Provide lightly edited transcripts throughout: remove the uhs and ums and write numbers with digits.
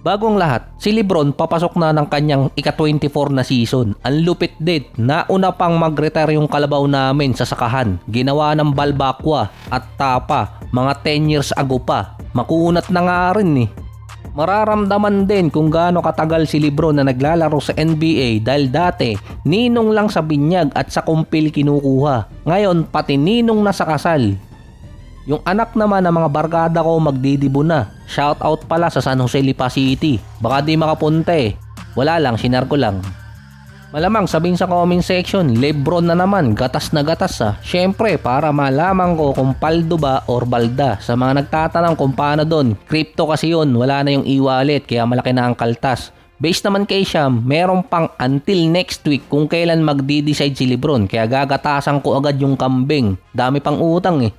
Bagong lahat, si Lebron papasok na ng kanyang ika-24 na season. Ang lupit din, nauna pang mag-retire yung kalabaw namin sa sakahan. Ginawa ng balbakwa at tapa, mga 10 years ago pa. Makunat na nga rin eh. Mararamdaman din kung gaano katagal si Lebron na naglalaro sa NBA dahil dati ninong lang sa binyag at sa kumpil kinukuha. Ngayon pati ninong na sa kasal. Yung anak naman ng mga barkada ko magdidibo na. Shoutout pala sa San Jose Lipa City. Baka di makapunta eh. Wala lang, shinar ko lang. Malamang sabihin sa comment section, Lebron na naman, gatas na gatas ah. Syempre para malaman ko kung paldo ba or balda. Sa mga nagtatanong kung paano doon, crypto kasi yun, wala na yung e-wallet kaya malaki na ang kaltas. Based naman kay Sham, meron pang until next week kung kailan magdi-decide si Lebron kaya gagatasan ko agad yung kambing. Dami pang utang eh.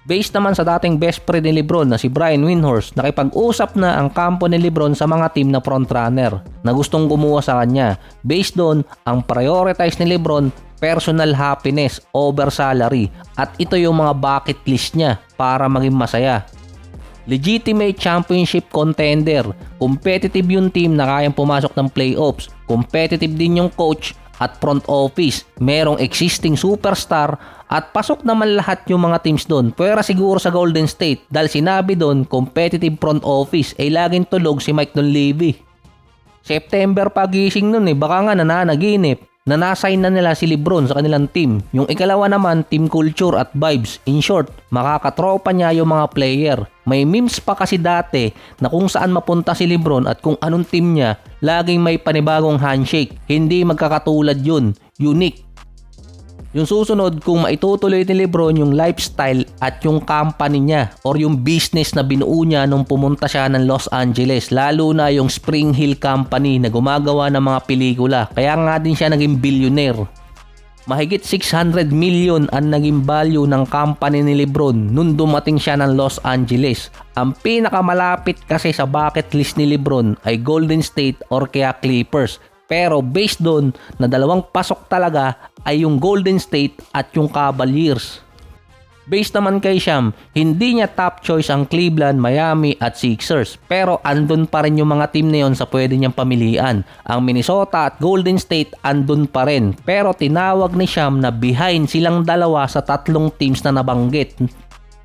Based naman sa dating best friend ni Lebron na si Brian Windhorst, nakipag-usap na ang kampo ni Lebron sa mga team na frontrunner na gustong gumawa sa kanya. Based doon, ang prioritize ni Lebron, personal happiness over salary at ito yung mga bucket list niya para maging masaya. Legitimate championship contender, competitive yung team na kayang pumasok ng playoffs, competitive din yung coach at front office, merong existing superstar at pasok naman lahat yung mga teams doon. Pwera siguro sa Golden State dahil sinabi doon competitive front office ay laging tulog si Mike Dunleavy. September pagising nun eh, baka nga nananaginip na nasign na nila si Lebron sa kanilang team. Yung ikalawa naman, team culture at vibes. In short, makakatropa niya yung mga player. May memes pa kasi dati na kung saan mapunta si Lebron at kung anong team niya, laging may panibagong handshake. Hindi magkakatulad yun. Unique. Yung susunod, kung maitutuloy ni Lebron yung lifestyle at yung company niya or yung business na binuo niya nung pumunta siya ng Los Angeles, lalo na yung Spring Hill Company na gumagawa ng mga pelikula. Kaya nga din siya naging billionaire. Mahigit 600 million ang naging value ng company ni Lebron nung dumating siya ng Los Angeles. Ang pinakamalapit kasi sa bucket list ni Lebron ay Golden State or kaya Clippers. Pero based doon na dalawang pasok talaga ay yung Golden State at yung Cavaliers. Based naman kay Sham, hindi niya top choice ang Cleveland, Miami at Sixers. Pero andun pa rin yung mga team na yun sa pwede niyang pamilian. Ang Minnesota at Golden State andun pa rin. Pero tinawag ni Sham na behind silang dalawa sa tatlong teams na nabanggit.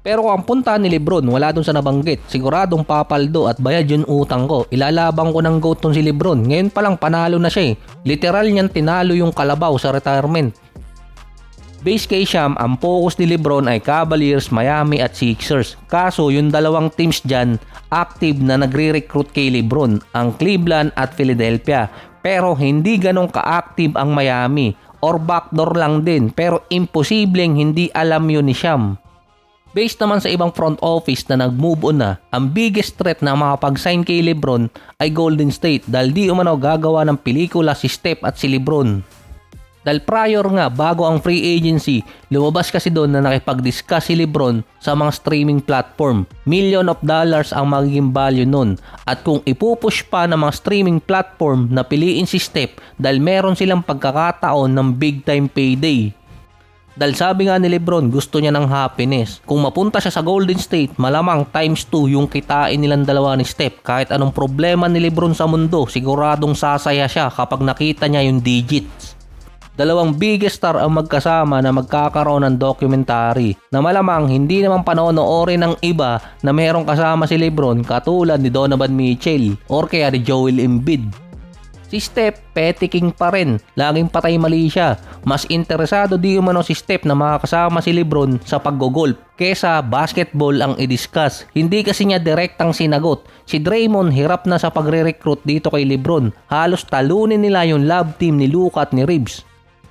Pero ang punta ni Lebron wala dun sa nabanggit. Siguradong papaldo at bayad yung utang ko. Ilalabang ko ng GOAT si Lebron. Ngayon palang panalo na siya eh. Literal niyan tinalo yung kalabaw sa retirement. Base kay Sham, ang focus ni Lebron ay Cavaliers, Miami at Sixers. Kaso yung dalawang teams dyan active na nagre-recruit kay Lebron, ang Cleveland at Philadelphia. Pero hindi ganong ka-active ang Miami or backdoor lang din pero imposibleng hindi alam yun ni Sham. Based naman sa ibang front office na nag-move on na, ang biggest threat na makapag-sign kay Lebron ay Golden State dahil di umano gagawa ng pelikula si Steph at si Lebron. Dahil prior nga bago ang free agency, lumabas kasi doon na nakipag-discuss si Lebron sa mga streaming platform. $1 million ang magiging value nun. At kung ipupush pa ng mga streaming platform na piliin si Steph dahil meron silang pagkakataon ng big time payday. Dahil sabi nga ni Lebron, gusto niya ng happiness. Kung mapunta siya sa Golden State, malamang times 2 yung kitain nilang dalawa ni Steph. Kahit anong problema ni Lebron sa mundo, siguradong sasaya siya kapag nakita niya yung digits. Dalawang biggest star ang magkasama na magkakaroon ng documentary na malamang hindi naman panonoorin ng iba na mayroong kasama si Lebron katulad ni Donovan Mitchell or kaya ni Joel Embiid. Si Steph, petty king pa rin. Laging patay mali siya. Mas interesado di umano si Steph na makakasama si Lebron sa pag-golf kesa basketball ang i-discuss. Hindi kasi niya direktang sinagot. Si Draymond hirap na sa pagre-recruit dito kay Lebron. Halos talunin nila yung love team ni Luka at ni Reeves.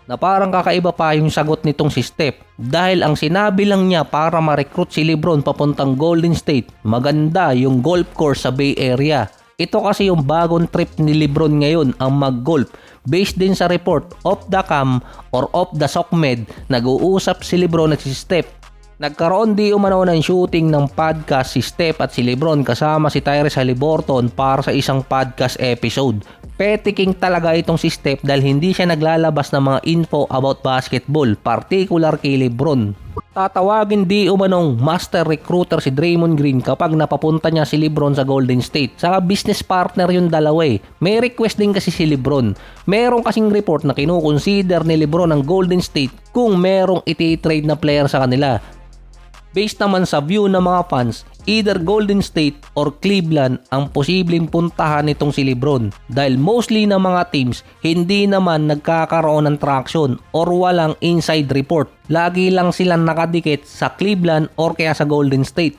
Na parang kakaiba pa yung sagot nitong si Steph. Dahil ang sinabi lang niya para ma-recruit si Lebron papuntang Golden State, maganda yung golf course sa Bay Area. Ito kasi yung bagong trip ni Lebron ngayon ang mag-golf. Based din sa report, off the cam or off the SOCMED, nag-uusap si Lebron at si Steph. Nagkaroon di umano ng shooting ng podcast si Steph at si Lebron kasama si Tyrese Haliburton para sa isang podcast episode. Petty king talaga itong si Steph dahil hindi siya naglalabas ng mga info about basketball, particular kay LeBron. Tatawagin di umanong master recruiter si Draymond Green kapag napapunta niya si LeBron sa Golden State. Saka business partner yung dalawa eh. May request din kasi si LeBron. Meron kasing report na kinukonsider ni LeBron ang Golden State kung merong iti-trade na player sa kanila. Based naman sa view ng mga fans, either Golden State or Cleveland ang posibleng puntahan nitong si LeBron dahil mostly ng mga teams hindi naman nagkakaroon ng traction or walang inside report. Lagi lang silang nakadikit sa Cleveland or kaya sa Golden State.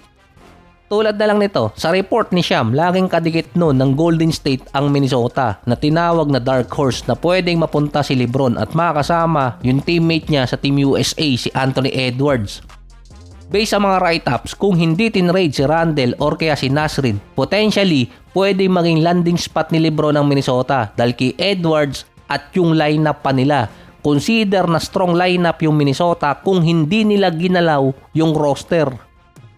Tulad na lang nito, sa report ni Sham, laging kadikit noon ng Golden State ang Minnesota na tinawag na dark horse na pwedeng mapunta si LeBron at makasama yung teammate niya sa Team USA si Anthony Edwards. Based sa mga write-ups, kung hindi tinrade si Randle or kaya si Nasrid, potentially pwede maging landing spot ni LeBron ng Minnesota dahil kay Edwards at yung lineup pa nila. Consider na strong lineup yung Minnesota kung hindi nila ginalaw yung roster.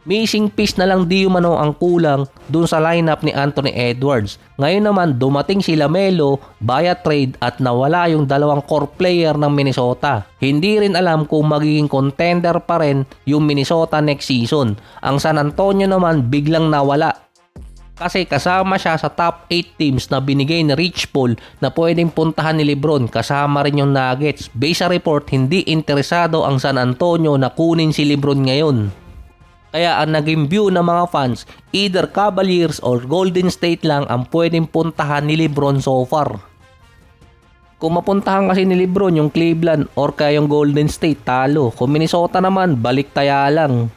Missing piece na lang di umano ang kulang dun sa lineup ni Anthony Edwards. Ngayon naman dumating si LaMelo via trade at nawala yung dalawang core player ng Minnesota. Hindi rin alam kung magiging contender pa rin yung Minnesota next season. Ang San Antonio naman biglang nawala. Kasi kasama siya sa top 8 teams na binigay ni Rich Paul na pwedeng puntahan ni LeBron, kasama rin yung Nuggets. Based sa report, hindi interesado ang San Antonio na kunin si LeBron ngayon. Kaya ang naging view ng mga fans, either Cavaliers or Golden State lang ang pwedeng puntahan ni LeBron so far. Kung mapuntahan kasi ni LeBron yung Cleveland or kaya yung Golden State, talo. Kung Minnesota naman, balik taya lang.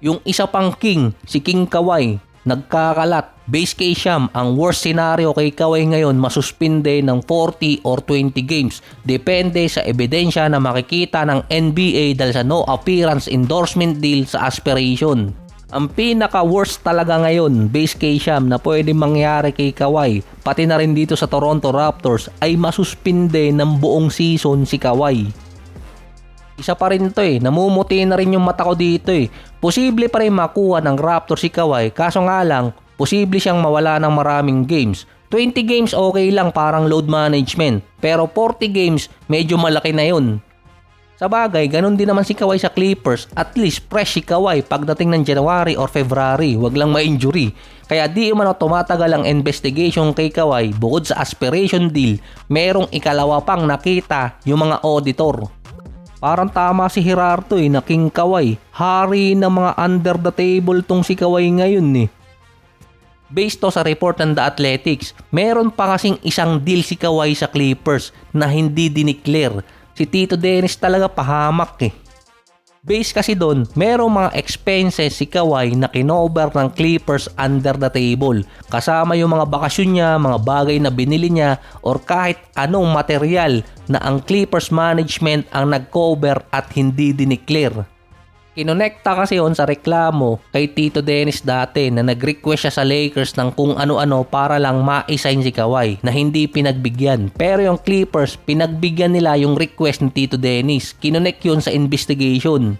Yung isa pang king, si King Kawhi, nagkakalat. Base kay Sham, ang worst scenario kay Kawhi ngayon masuspinde ng 40 or 20 games. Depende sa ebidensya na makikita ng NBA dahil sa no appearance endorsement deal sa aspiration. Ang pinaka worst talaga ngayon, base kay Sham, na pwede mangyari kay Kawhi, pati na rin dito sa Toronto Raptors, ay masuspinde ng buong season si Kawhi. Isa pa rin to eh, namumuti na rin yung mata ko dito eh. Posible pa rin makuha ng Raptors si Kawhi, kaso nga lang, posible siyang mawala ng maraming games. 20 games okay lang, parang load management. Pero 40 games, medyo malaki na yun. Sa bagay, ganun din naman si Kawhi sa Clippers. At least fresh si Kawhi pagdating ng January or February. Wag lang ma-injury. Kaya di umano tumatagal ang investigation kay Kawhi. Bukod sa aspiration deal, merong ikalawa pang nakita yung mga auditor. Parang tama si Gerardo eh, na King Kawhi. Hari ng mga under the table tong si Kawhi ngayon eh. Based to sa report ng The Athletics, meron pa kasing isang deal si Kawhi sa Clippers na hindi dineclare. Si Tito Dennis talaga pahamak eh. Based kasi doon, merong mga expenses si Kawhi na kinover ng Clippers under the table. Kasama yung mga bakasyon niya, mga bagay na binili niya, or kahit anong material na ang Clippers management ang nag-cover at hindi dineclare. Kinonekta kasi yon sa reklamo kay Tito Dennis dati na nag-request siya sa Lakers ng kung ano-ano para lang ma-sign si Kawhi na hindi pinagbigyan. Pero yung Clippers, pinagbigyan nila yung request ni Tito Dennis. Kinonek yun sa investigation.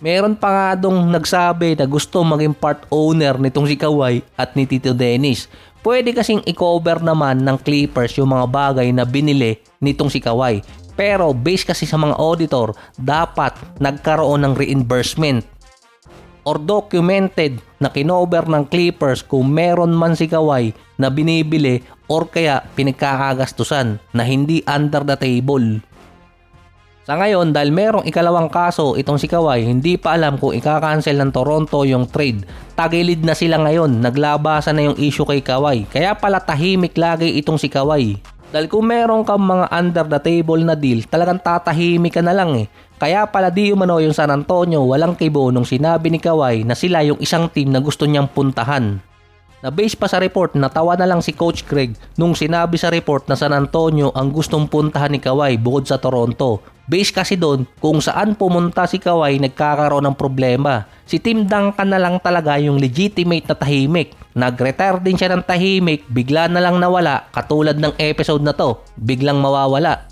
Meron pa nga dong nagsabi na gusto maging part owner nitong si Kawhi at ni Tito Dennis. Pwede kasing i-cover naman ng Clippers yung mga bagay na binili nitong si Kawhi. Pero based kasi sa mga auditor, dapat nagkaroon ng reimbursement or documented na kinover ng Clippers kung meron man si Kawhi na binibili or kaya pinagkakagastusan na hindi under the table. Sa ngayon, dahil merong ikalawang kaso itong si Kawhi, hindi pa alam kung ika-cancel ng Toronto yung trade. Tagilid na sila ngayon, naglabasan na yung issue kay Kawhi. Kaya pala tahimik lagi itong si Kawhi. Dahil kung meron kang mga under the table na deal, talagang tatahimik ka na lang eh. Kaya pala di umano yung San Antonio walang kibo nung sinabi ni Kawhi na sila yung isang team na gusto niyang puntahan. Na base pa sa report, natawa na lang si Coach Craig nung sinabi sa report na San Antonio ang gustong puntahan ni Kawhi bukod sa Toronto. Base kasi doon, kung saan pumunta si Kawhi nagkakaroon ng problema. Si Tim Duncan na lang talaga yung legitimate na tahimik. Nag-retire din siya ng tahimik, bigla na lang nawala, katulad ng episode na to, biglang mawawala.